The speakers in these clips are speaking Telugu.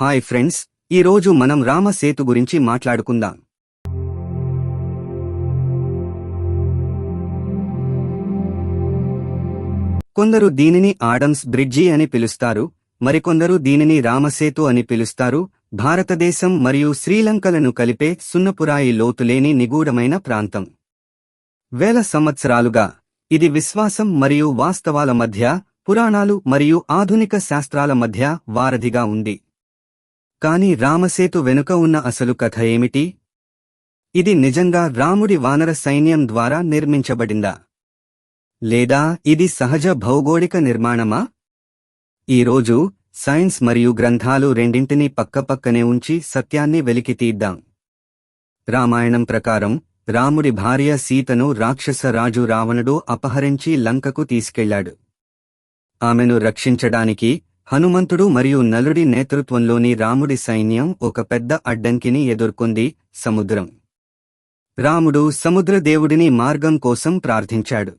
హాయ్ ఫ్రెండ్స్, ఈరోజు మనం రామ సేతు గురించి మాట్లాడుకుందాం. కొందరు దీనిని ఆడమ్స్ బ్రిడ్జి అని పిలుస్తారు, మరికొందరు దీనిని రామసేతు అని పిలుస్తారు. భారతదేశం మరియు శ్రీలంకలను కలిపే సున్నపురాయి లోతులేని నిగూఢమైన ప్రాంతం. వేల సంవత్సరాలుగా ఇది విశ్వాసం మరియు వాస్తవాల మధ్య, పురాణాలు మరియు ఆధునిక శాస్త్రాల మధ్య వారధిగా ఉంది. కాని రామసేతు వెనుక ఉన్న అసలు కథ ఏమిటి? ఇది నిజంగా రాముడి వానర సైన్యం ద్వారా నిర్మించబడిందా, లేదా ఇది సహజ భౌగోళిక నిర్మాణమా? ఈరోజు సైన్స్ మరియు గ్రంథాలు రెండింటినీ పక్కపక్కనే ఉంచి సత్యాన్ని వెలికితీద్దాం. రామాయణం ప్రకారం రాముడి భార్య సీతను రాక్షస రాజు రావణుడు అపహరించి లంకకు తీసుకెళ్లాడు. ఆమెను రక్షించడానికి హనుమంతుడు మరియు నలుడి నేతృత్వంలోని రాముడి సైన్యం ఒక పెద్ద అడ్డంకిని ఎదుర్కొంది, సముద్రం. రాముడు సముద్రదేవుడిని మార్గం కోసం ప్రార్థించాడు.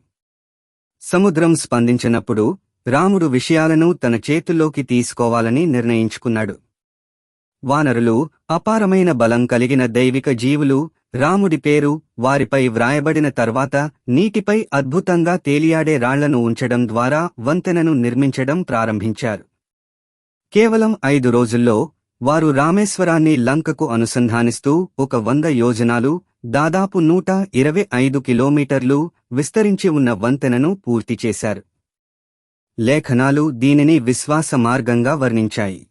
సముద్రం స్పందించినప్పుడు రాముడు విషయాలను తన చేతుల్లోకి తీసుకోవాలని నిర్ణయించుకున్నాడు. వానరులు అపారమైన బలం కలిగిన దైవిక జీవులు. రాముడి పేరు వారిపై వ్రాయబడిన తర్వాత నీటిపై అద్భుతంగా తేలియాడే రాళ్లను ఉంచడం ద్వారా వంతెనను నిర్మించడం ప్రారంభించారు. కేవలం 5 రోజుల్లో వారు రామేశ్వరాన్ని లంకకు అనుసంధానిస్తూ 100 యోజనాలు, దాదాపు 125 కిలోమీటర్లు విస్తరించి ఉన్న వంతెనను పూర్తి చేశారు. లేఖనాలు దీనిని విశ్వాస మార్గంగా వర్ణించాయి.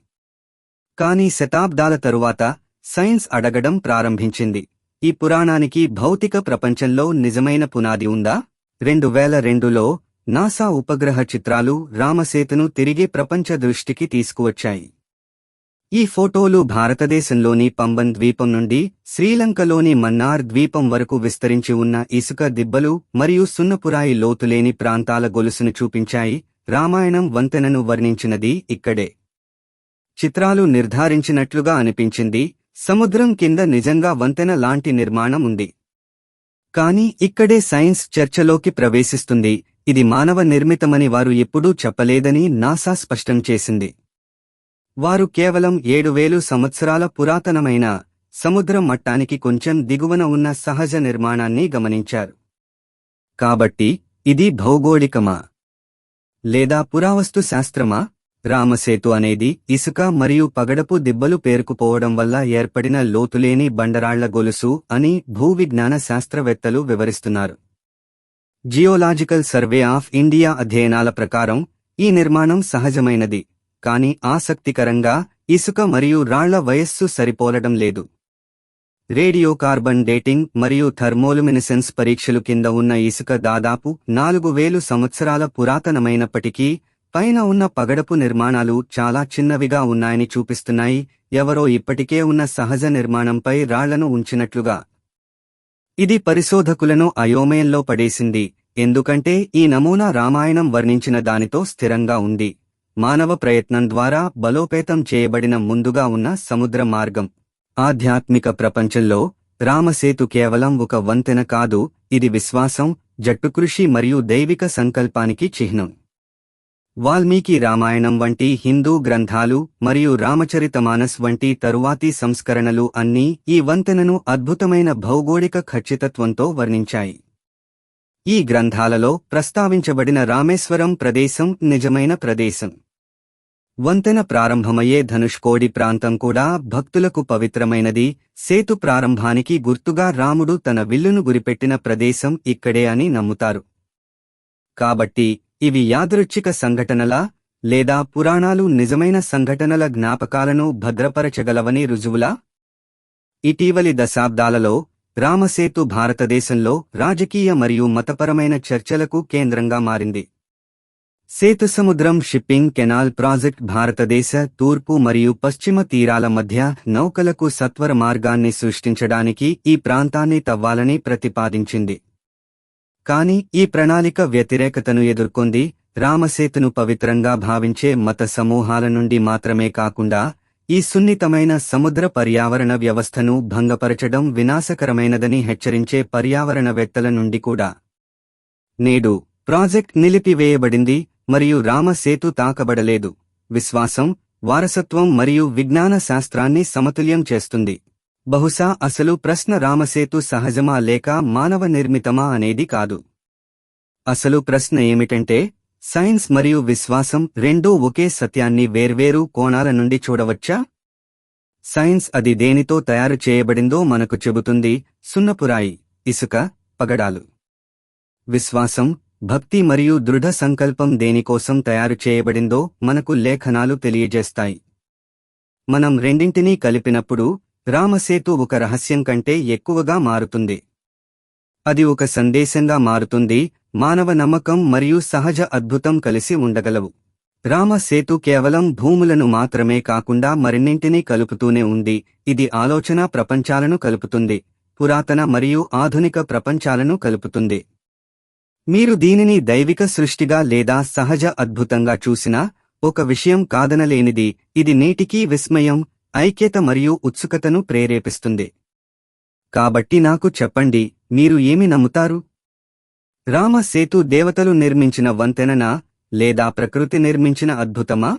కానీ శతాబ్దాల తరువాత సైన్స్ అడగడం ప్రారంభించింది, ఈ పురాణానికి భౌతిక ప్రపంచంలో నిజమైన పునాది ఉందా? 2002లో నాసా ఉపగ్రహ చిత్రాలు రామసేతును తిరిగి ప్రపంచ దృష్టికి తీసుకువచ్చాయి. ఈ ఫోటోలు భారతదేశంలోని పంబన్ ద్వీపం నుండి శ్రీలంకలోని మన్నార్ ద్వీపం వరకు విస్తరించి ఉన్న ఇసుక దిబ్బలు మరియు సున్నపురాయి లోతులేని ప్రాంతాల గొలుసును చూపించాయి. రామాయణం వంతెనను వర్ణించినది ఇక్కడే. చిత్రాలు నిర్ధారించినట్లుగా అనిపించింది, సముద్రం కింద నిజంగా వంతెన లాంటి నిర్మాణం ఉంది. కానీ ఇక్కడే సైన్స్ చర్చలోకి ప్రవేశిస్తుంది. ఇది మానవ నిర్మితమని వారు ఎప్పుడూ చెప్పలేదని నాసా స్పష్టం చేసింది. వారు కేవలం 7000 సంవత్సరాల పురాతనమైన సముద్ర మట్టానికి కొంచెం దిగువన ఉన్న సహజ నిర్మాణాన్ని గమనించారు. కాబట్టి ఇది భౌగోళికమా లేదా పురావస్తు శాస్త్రమా? రామసేతు అనేది ఇసుక మరియు పగడపు దిబ్బలు పేరుకుపోవడం వల్ల ఏర్పడిన లోతులేని బండరాళ్ల గొలుసు అని భూవిజ్ఞాన శాస్త్రవేత్తలు వివరిస్తున్నారు. జియోలాజికల్ సర్వే ఆఫ్ ఇండియా అధ్యయనాల ప్రకారం ఈ నిర్మాణం సహజమైనది, కాని ఆసక్తికరంగా ఇసుక మరియు రాళ్ల వయస్సు సరిపోలడం లేదు. రేడియో కార్బన్ డేటింగ్ మరియు థర్మోలుమినిసెన్స్ పరీక్షలు కింద ఉన్న ఇసుక దాదాపు 4000 సంవత్సరాల పురాతనమైనప్పటికీ పైన ఉన్న పగడపు నిర్మాణాలు చాలా చిన్నవిగా ఉన్నాయని చూపిస్తున్నాయి. ఎవరో ఇప్పటికే ఉన్న సహజ నిర్మాణంపై రాళ్లను ఉంచినట్లుగా. ఇది పరిశోధకులను అయోమయంలో పడేసింది, ఎందుకంటే ఈ నమూనా రామాయణం వర్ణించిన దానితో స్థిరంగా ఉంది. మానవ ప్రయత్నం ద్వారా బలోపేతం చేయబడిన ముందుగా ఉన్న సముద్ర మార్గం. ఆధ్యాత్మిక ప్రపంచంలో రామసేతు కేవలం ఒక వంతెన కాదు, ఇది విశ్వాసం, జట్టుకృషి మరియు దైవిక సంకల్పానికి చిహ్నం. వాల్మీకి రామాయణం వంటి హిందూ గ్రంథాలు మరియు రామచరితమానస్ వంటి తరువాతి సంస్కరణలు అన్నీ ఈ వంతెనను అద్భుతమైన భౌగోళిక ఖచ్చితత్వంతో వర్ణించాయి. ఈ గ్రంథాలలో ప్రస్తావించబడిన రామేశ్వరం ప్రదేశం నిజమైన ప్రదేశం. వంతెన ప్రారంభమయ్యే ధనుష్కోడి ప్రాంతం కూడా భక్తులకు పవిత్రమైనది. సేతు ప్రారంభానికి గుర్తుగా రాముడు తన విల్లును గురిపెట్టిన ప్రదేశం ఇక్కడే అని నమ్ముతారు. కాబట్టి ఇవి యాదృచ్ఛిక సంఘటనలా లేదా పురాణాలు నిజమైన సంఘటనల జ్ఞాపకాలను భద్రపరచగలవని రుజువులా? ఇటీవలి దశాబ్దాలలో రామసేతు భారతదేశంలో రాజకీయ మరియు మతపరమైన చర్చలకు కేంద్రంగా మారింది. సేతు సముద్రం షిప్పింగ్ కెనాల్ ప్రాజెక్ట్ భారతదేశ తూర్పు మరియు పశ్చిమ తీరాల మధ్య నౌకలకు సత్వర మార్గాన్ని సృష్టించడానికి ఈ ప్రాంతాన్ని తవ్వాలని ప్రతిపాదించింది. కాని ఈ ప్రణాళిక వ్యతిరేకతను ఎదుర్కొంది. రామసేతును పవిత్రంగా భావించే మత సమూహాల నుండి మాత్రమే కాకుండా ఈ సున్నితమైన సముద్ర పర్యావరణ వ్యవస్థను భంగపరచడం వినాశకరమైనదని హెచ్చరించే పర్యావరణవేత్తల నుండి కూడా. నేడు ప్రాజెక్ట్ నిలిపివేయబడింది మరియు రామసేతు తాకబడలేదు. విశ్వాసం, వారసత్వం మరియు విజ్ఞాన శాస్త్రాన్ని సమతుల్యం చేస్తుంది. బహుశా అసలు ప్రశ్న రామసేతు సహజమా లేక మానవ నిర్మితమా అనేది కాదు. అసలు ప్రశ్న ఏమిటంటే, సైన్స్ మరియు విశ్వాసం రెండూ ఒకే సత్యాన్ని వేర్వేరు కోణాల నుండి చూడవచ్చా? సైన్స్ అది దేనితో తయారు చేయబడిందో మనకు చెబుతుంది, సున్నపురాయి, ఇసుక, పగడాలు. విశ్వాసం, భక్తి మరియు దృఢ సంకల్పం దేనికోసం తయారు చేయబడిందో మనకు లేఖనాలు తెలియజేస్తాయి. మనం రెండింటినీ కలిపినప్పుడు రామసేతు ఒక రహస్యం కంటే ఎక్కువగా మారుతుంది. అది ఒక సందేశంగా మారుతుంది, మానవ నమ్మకం మరియు సహజ అద్భుతం కలిసి ఉండగలవు. రామసేతు కేవలం భూములను మాత్రమే కాకుండా మరిన్నింటినీ కలుపుతూనే ఉంది. ఇది ఆలోచనా ప్రపంచాలను కలుపుతుంది, పురాతన మరియు ఆధునిక ప్రపంచాలను కలుపుతుంది. మీరు దీనిని దైవిక సృష్టిగా లేదా సహజ అద్భుతంగా చూసినా, ఒక విషయం కాదనలేనిది, ఇది నేటికీ విస్మయం, ఐక్యత మరియు ఉత్సుకతను ప్రేరేపిస్తుంది. కాబట్టి నాకు చెప్పండి, మీరు ఏమి నమ్ముతారు? రామసేతు దేవతలు నిర్మించిన వంతెననా లేదా ప్రకృతి నిర్మించిన అద్భుతమా?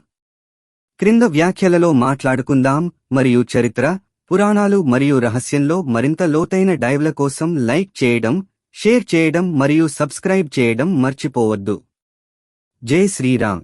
క్రింద వ్యాఖ్యలలో మాట్లాడుకుందాం. మరియు చరిత్ర, పురాణాలు మరియు రహస్యంలో మరింత లోతైన డైవ్ల కోసం లైక్ చేయడం, షేర్ చేయడం మరియు సబ్స్క్రైబ్ చేయడం మర్చిపోవద్దు. జై శ్రీరామ్.